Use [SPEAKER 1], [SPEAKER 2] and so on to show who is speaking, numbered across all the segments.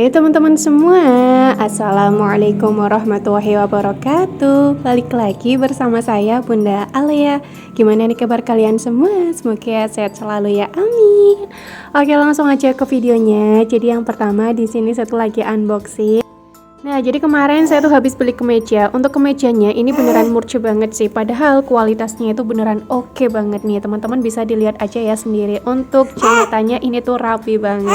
[SPEAKER 1] Hai teman-teman semua, Assalamualaikum warahmatullahi wabarakatuh. Balik lagi bersama saya Bunda Alia. Gimana nih kabar kalian semua? Semoga sehat selalu ya, amin. Oke, langsung aja ke videonya. Jadi yang pertama di sini saya tuh lagi unboxing. Nah, jadi kemarin saya tuh habis beli kemeja. Untuk kemejanya ini beneran murce banget sih. Padahal kualitasnya itu beneran oke banget nih. Teman-teman bisa dilihat aja ya sendiri. Untuk jahitannya ini tuh rapi banget.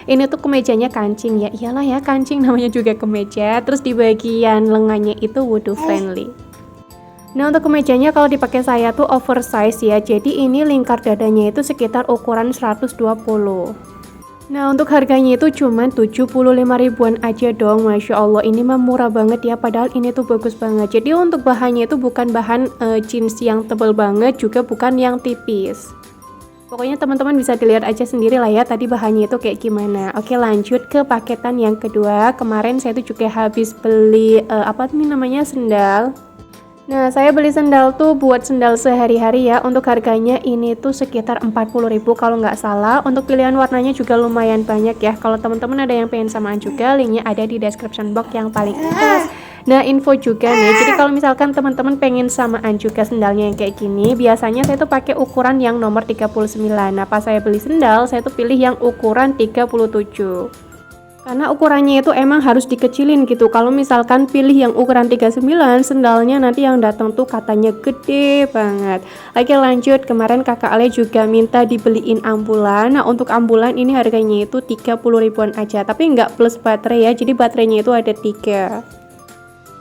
[SPEAKER 1] Ini tuh kemejanya kancing ya. Iyalah ya, kancing namanya juga kemeja. Terus di bagian lengannya itu wudhu friendly. Nah, untuk kemejanya kalau dipakai saya tuh oversize ya. Jadi ini lingkar dadanya itu sekitar ukuran 120. Nah, untuk harganya itu cuma 75 ribuan aja dong. Masya Allah, ini mah murah banget ya. Padahal ini tuh bagus banget. Jadi untuk bahannya itu bukan bahan jeans yang tebal banget, juga bukan yang tipis. Pokoknya teman-teman bisa dilihat aja sendiri lah ya tadi bahannya itu kayak gimana. Oke, lanjut ke paketan yang kedua. Kemarin saya tuh juga habis beli apa nih namanya, sendal. Nah, saya beli sendal tuh buat sendal sehari-hari ya. Untuk harganya ini tuh sekitar 40.000 kalau nggak salah. Untuk pilihan warnanya juga lumayan banyak ya. Kalau teman-teman ada yang pengen samaan juga, linknya ada di description box yang paling atas. Nah, info juga nih. Jadi kalau misalkan teman-teman pengen samaan juga sendalnya yang kayak gini, biasanya saya tuh pakai ukuran yang nomor 39. Nah, pas saya beli sendal, saya tuh pilih yang ukuran 37. Karena ukurannya itu emang harus dikecilin gitu. Kalau misalkan pilih yang ukuran 39, sendalnya nanti yang datang tuh katanya gede banget. Oke, lanjut. Kemarin kakak Ale juga minta dibeliin ambulan. Nah, untuk ambulan ini harganya itu 30 ribuan aja. Tapi nggak plus baterai ya. Jadi baterainya itu ada 3.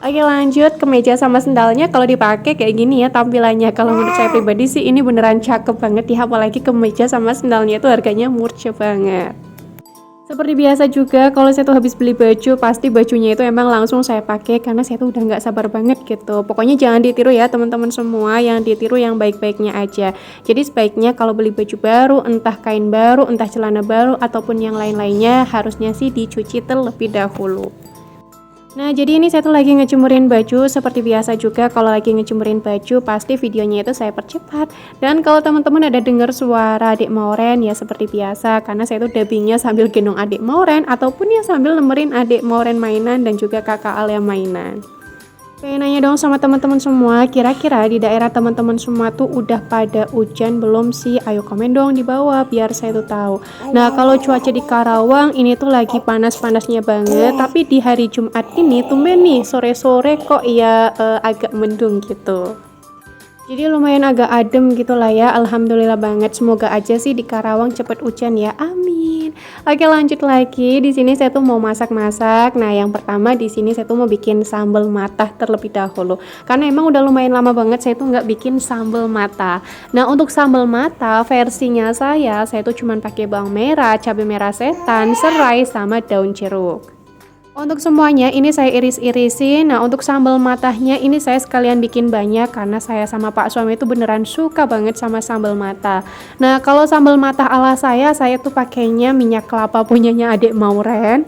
[SPEAKER 1] Oke, lanjut. Kemeja sama sendalnya kalau dipakai kayak gini ya tampilannya. Kalau menurut saya pribadi sih ini beneran cakep banget ya. Apalagi kemeja sama sendalnya itu harganya murce banget. Seperti biasa juga kalau saya tuh habis beli baju, pasti bajunya itu emang langsung saya pakai karena saya tuh udah nggak sabar banget gitu. Pokoknya jangan ditiru ya teman-teman semua, yang ditiru yang baik-baiknya aja. Jadi sebaiknya kalau beli baju baru, entah kain baru, entah celana baru, ataupun yang lain-lainnya, harusnya sih dicuci terlebih dahulu. Nah, jadi ini saya tuh lagi ngejemurin baju. Seperti biasa juga kalau lagi ngejemurin baju pasti videonya itu saya percepat. Dan kalau teman-teman ada dengar suara adik Mauren ya seperti biasa, karena saya tuh dubbingnya sambil gendong adik Mauren ataupun ya sambil nemerin adik Mauren mainan dan juga kakak Alia mainan. Pengen nanya dong sama teman-teman semua, kira-kira di daerah teman-teman semua tuh udah pada hujan belum sih? Ayo komen dong di bawah biar saya tuh tahu. Nah, kalau cuaca di Karawang ini tuh lagi panas-panasnya banget, tapi di hari Jumat ini tumben nih sore-sore kok ya agak mendung gitu. Jadi lumayan agak adem gitulah ya, alhamdulillah banget. Semoga aja sih di Karawang cepet hujan ya, amin. Oke, lanjut lagi. Di sini saya tuh mau masak-masak. Nah, yang pertama di sini saya tuh mau bikin sambal matah terlebih dahulu. Karena emang udah lumayan lama banget saya tuh nggak bikin sambal matah. Nah, untuk sambal matah versinya saya tuh cuman pakai bawang merah, cabai merah setan, serai sama daun jeruk. Untuk semuanya ini saya iris-irisin. Nah, untuk sambal matahnya ini saya sekalian bikin banyak karena saya sama Pak suami itu beneran suka banget sama sambal matah. Nah, kalau sambal matah ala saya tuh pakainya minyak kelapa punyanya adik Mauren.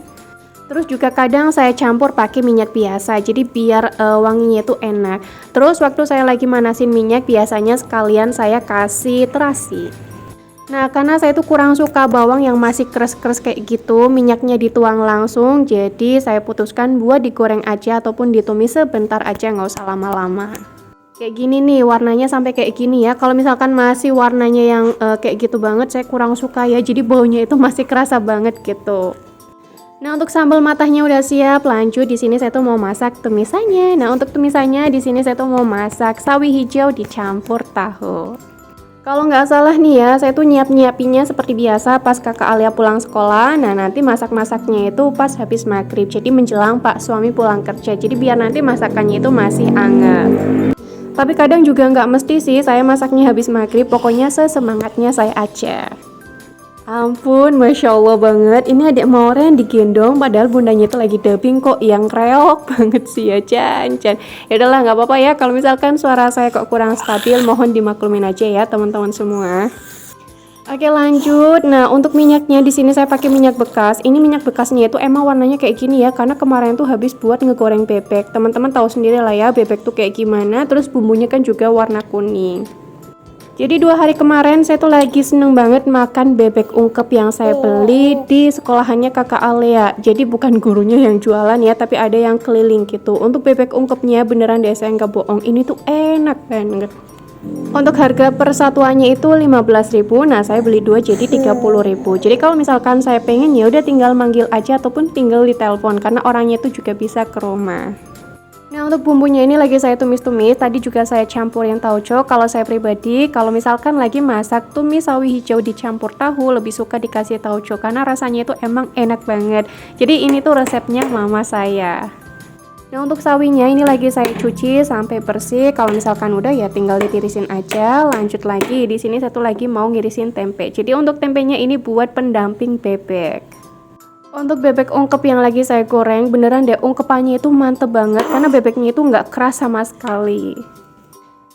[SPEAKER 1] Terus juga kadang saya campur pakai minyak biasa, jadi biar wanginya itu enak. Terus waktu saya lagi manasin minyak, biasanya sekalian saya kasih terasi. Nah, karena saya tuh kurang suka bawang yang masih keras-keras kayak gitu, minyaknya dituang langsung, jadi saya putuskan buat digoreng aja ataupun ditumis sebentar aja, nggak usah lama-lama. Kayak gini nih, warnanya sampai kayak gini ya. Kalau misalkan masih warnanya yang kayak gitu banget, saya kurang suka ya, jadi baunya itu masih kerasa banget gitu. Nah, untuk sambal matahnya udah siap, lanjut di sini saya tuh mau masak tumisannya. Nah, untuk tumisannya di sini saya tuh mau masak sawi hijau dicampur tahu. Kalau nggak salah nih ya, saya tuh nyiapinnya seperti biasa pas kakak Alia pulang sekolah. Nah, nanti masak-masaknya itu pas habis maghrib, jadi menjelang Pak suami pulang kerja. Jadi biar nanti masakannya itu masih hangat. Tapi kadang juga nggak mesti sih saya masaknya habis maghrib, pokoknya sesemangatnya saya aja. Ampun, Masya Allah banget. Ini adik Mauren digendong padahal bundanya itu lagi dubbing kok yang reok banget sih ya, Can. Ya udahlah, nggak apa-apa ya kalau misalkan suara saya kok kurang stabil, mohon dimaklumin aja ya teman-teman semua. Oke, lanjut. Nah, untuk minyaknya di sini saya pakai minyak bekas. Ini minyak bekasnya itu emang warnanya kayak gini ya karena kemarin tuh habis buat ngegoreng bebek. Teman-teman tahu sendiri lah ya bebek tuh kayak gimana. Terus bumbunya kan juga warna kuning. Jadi 2 hari kemarin saya tuh lagi seneng banget makan bebek ungkep yang saya beli di sekolahannya kakak Alea. Jadi bukan gurunya yang jualan ya, tapi ada yang keliling gitu. Untuk bebek ungkepnya beneran deh, saya nggak bohong, ini tuh enak banget. Untuk harga persatuannya itu 15.000. Nah, saya beli 2 jadi 30.000. Jadi kalau misalkan saya pengen ya udah tinggal manggil aja ataupun tinggal ditelepon karena orangnya itu juga bisa ke rumah. Nah, untuk bumbunya ini lagi saya tumis-tumis. Tadi juga saya campurin tauco. Kalau saya pribadi, kalau misalkan lagi masak tumis sawi hijau dicampur tahu, lebih suka dikasih tauco karena rasanya itu emang enak banget. Jadi ini tuh resepnya mama saya. Nah, untuk sawinya ini lagi saya cuci sampai bersih. Kalau misalkan udah ya tinggal ditirisin aja. Lanjut lagi, di sini satu lagi mau ngirisin tempe. Jadi untuk tempenya ini buat pendamping bebek. Untuk bebek ungkep yang lagi saya goreng, beneran deh ungkepannya itu mantep banget karena bebeknya itu nggak keras sama sekali.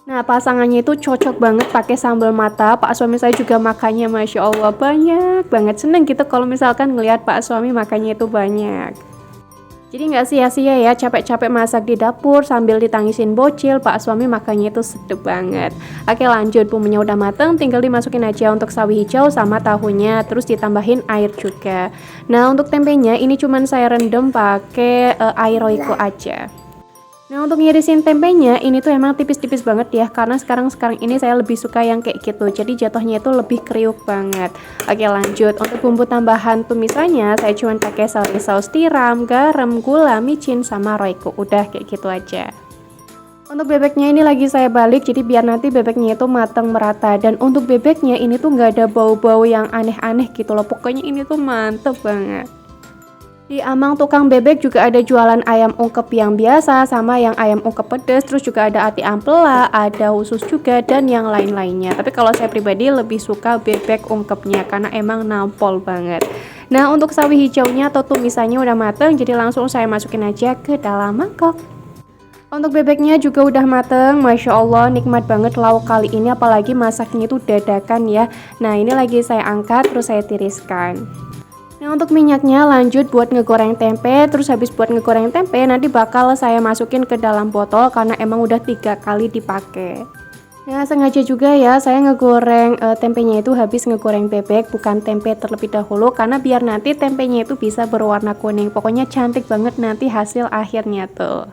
[SPEAKER 1] Nah, pasangannya itu cocok banget pakai sambal mata. Pak suami saya juga makannya Masya Allah banyak banget. Seneng gitu kalau misalkan ngelihat Pak suami makannya itu banyak. Jadi nggak sia-sia ya capek-capek masak di dapur sambil ditangisin bocil, Pak suami makannya itu sedep banget. Oke, lanjut, bumbunya udah mateng, tinggal dimasukin aja untuk sawi hijau sama tahunya, terus ditambahin air juga. Nah, untuk tempenya ini cuman saya rendam pakai air royco aja. Nah, untuk ngirisin tempenya ini tuh emang tipis-tipis banget ya, karena sekarang ini saya lebih suka yang kayak gitu, jadi jatuhnya itu lebih kriuk banget. Oke, lanjut, untuk bumbu tambahan tumisannya saya cuma pakai saus tiram, garam, gula, micin, sama royco. Udah kayak gitu aja. Untuk bebeknya ini lagi saya balik, jadi biar nanti bebeknya itu matang merata. Dan untuk bebeknya ini tuh nggak ada bau-bau yang aneh-aneh gitu loh, pokoknya ini tuh mantep banget. Di Amang tukang bebek juga ada jualan ayam ungkep yang biasa sama yang ayam ungkep pedas, terus juga ada ati ampela, ada usus juga, dan yang lain-lainnya. Tapi kalau saya pribadi lebih suka bebek ungkepnya karena emang nampol banget. Nah, untuk sawi hijaunya atau tumisannya udah mateng, jadi langsung saya masukin aja ke dalam mangkok. Untuk bebeknya juga udah mateng, Masya Allah nikmat banget lauk kali ini, apalagi masaknya itu dadakan ya. Nah, ini lagi saya angkat terus saya tiriskan. Nah, untuk minyaknya lanjut buat ngegoreng tempe. Terus habis buat ngegoreng tempe nanti bakal saya masukin ke dalam botol karena emang udah 3 kali dipakai. Nah, sengaja juga ya saya ngegoreng tempenya itu habis ngegoreng bebek, bukan tempe terlebih dahulu, karena biar nanti tempenya itu bisa berwarna kuning. Pokoknya cantik banget nanti hasil akhirnya tuh.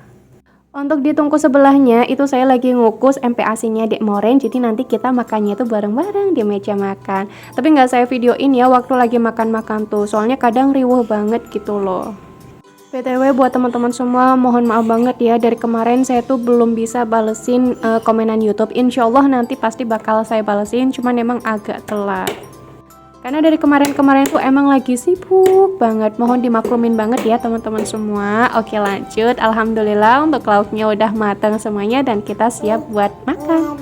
[SPEAKER 1] Untuk di tungku sebelahnya itu saya lagi ngukus empek asinnya Dek Moren, jadi nanti kita makannya tuh bareng-bareng di meja makan. Tapi nggak saya videoin ya waktu lagi makan-makan tuh, soalnya kadang riuh banget gitu loh. BTW buat teman-teman semua, mohon maaf banget ya, dari kemarin saya tuh belum bisa balesin komenan YouTube. Insya Allah nanti pasti bakal saya balesin, cuman emang agak telat. Karena dari kemarin-kemarin tuh emang lagi sibuk banget, mohon dimaklumin banget ya teman-teman semua. Oke, lanjut, alhamdulillah untuk lauknya udah matang semuanya dan kita siap buat makan.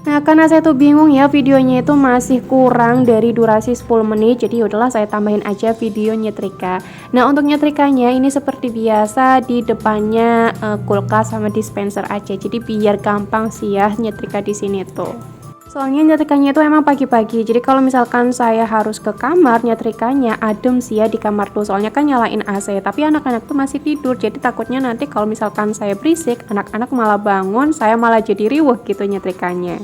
[SPEAKER 1] Nah, karena saya tuh bingung ya, videonya itu masih kurang dari durasi 10 menit, jadi udahlah saya tambahin aja video nyetrika. Nah, untuk nyetrikanya ini seperti biasa di depannya kulkas sama dispenser aja, jadi biar gampang sih ya nyetrika di sini tuh. Soalnya nyetrikanya itu emang pagi-pagi, jadi kalau misalkan saya harus ke kamar, nyetrikanya adem sih ya di kamar tuh, soalnya kan nyalain AC, tapi anak-anak tuh masih tidur, jadi takutnya nanti kalau misalkan saya berisik, anak-anak malah bangun, saya malah jadi riuh gitu nyetrikanya.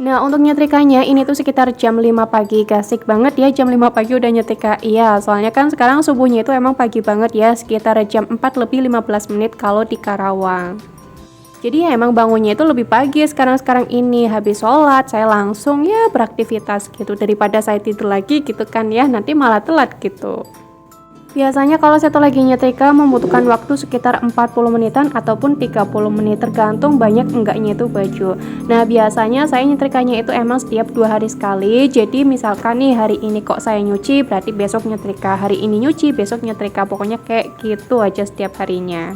[SPEAKER 1] Nah, untuk nyetrikanya ini tuh sekitar jam 5 pagi, gasik banget ya jam 5 pagi udah nyetrika. Iya, soalnya kan sekarang subuhnya itu emang pagi banget ya, sekitar jam 4 lebih 15 menit kalau di Karawang. Jadi ya emang bangunnya itu lebih pagi sekarang ini, habis sholat saya langsung ya beraktivitas gitu, daripada saya tidur lagi gitu kan ya, nanti malah telat gitu. Biasanya kalau saya tuh lagi nyetrika membutuhkan waktu sekitar 40 menitan ataupun 30 menit tergantung banyak enggaknya itu baju. Nah, biasanya saya nyetrikanya itu emang setiap 2 hari sekali. Jadi misalkan nih hari ini kok saya nyuci, berarti besok nyetrika, hari ini nyuci, besok nyetrika, pokoknya kayak gitu aja setiap harinya.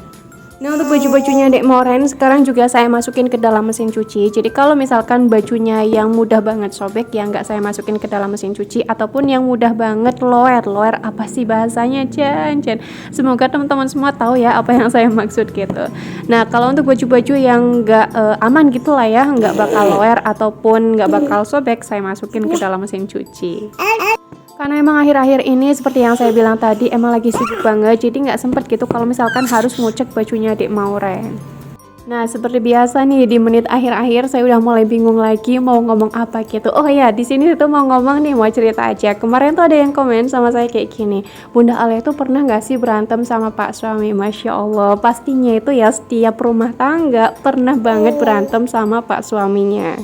[SPEAKER 1] Nah, untuk baju-bajunya Dek Moren sekarang juga saya masukin ke dalam mesin cuci. Jadi kalau misalkan bajunya yang mudah banget sobek ya nggak saya masukin ke dalam mesin cuci, ataupun yang mudah banget loer apa sih bahasanya Jan. Semoga teman-teman semua tahu ya apa yang saya maksud gitu. Nah, kalau untuk baju-baju yang nggak aman gitu lah ya, nggak bakal loer ataupun nggak bakal sobek, saya masukin ke dalam mesin cuci. Karena emang akhir-akhir ini seperti yang saya bilang tadi emang lagi sibuk banget, jadi nggak sempet gitu kalau misalkan harus ngucek bajunya Dek Moren. Nah, seperti biasa nih di menit akhir-akhir saya udah mulai bingung lagi mau ngomong apa gitu. Oh ya, di sini tuh mau ngomong nih, mau cerita aja. Kemarin tuh ada yang komen sama saya kayak gini, Bunda Alia tuh pernah nggak sih berantem sama Pak suami? Masya Allah, pastinya itu ya setiap rumah tangga pernah banget berantem sama Pak suaminya.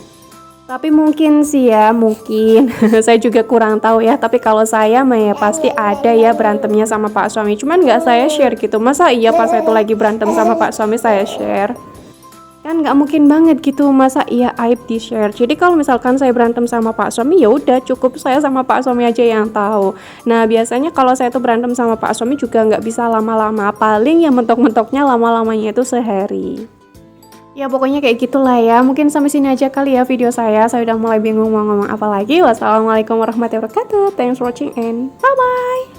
[SPEAKER 1] Tapi mungkin sih ya, mungkin saya juga kurang tahu ya. Tapi kalau saya mah ya pasti ada ya berantemnya sama Pak suami. Cuman nggak saya share gitu. Masa iya pas saya tuh lagi berantem sama Pak suami saya share? Kan nggak mungkin banget gitu, masa iya aib di share. Jadi kalau misalkan saya berantem sama Pak suami, ya udah cukup saya sama Pak suami aja yang tahu. Nah biasanya kalau saya tuh berantem sama Pak suami juga nggak bisa lama-lama, paling ya mentok-mentoknya lama-lamanya itu sehari. Ya pokoknya kayak gitulah ya. Mungkin sampai sini aja kali ya video saya udah mulai bingung mau ngomong apa lagi. Wassalamualaikum warahmatullahi wabarakatuh. Thanks for watching and bye bye.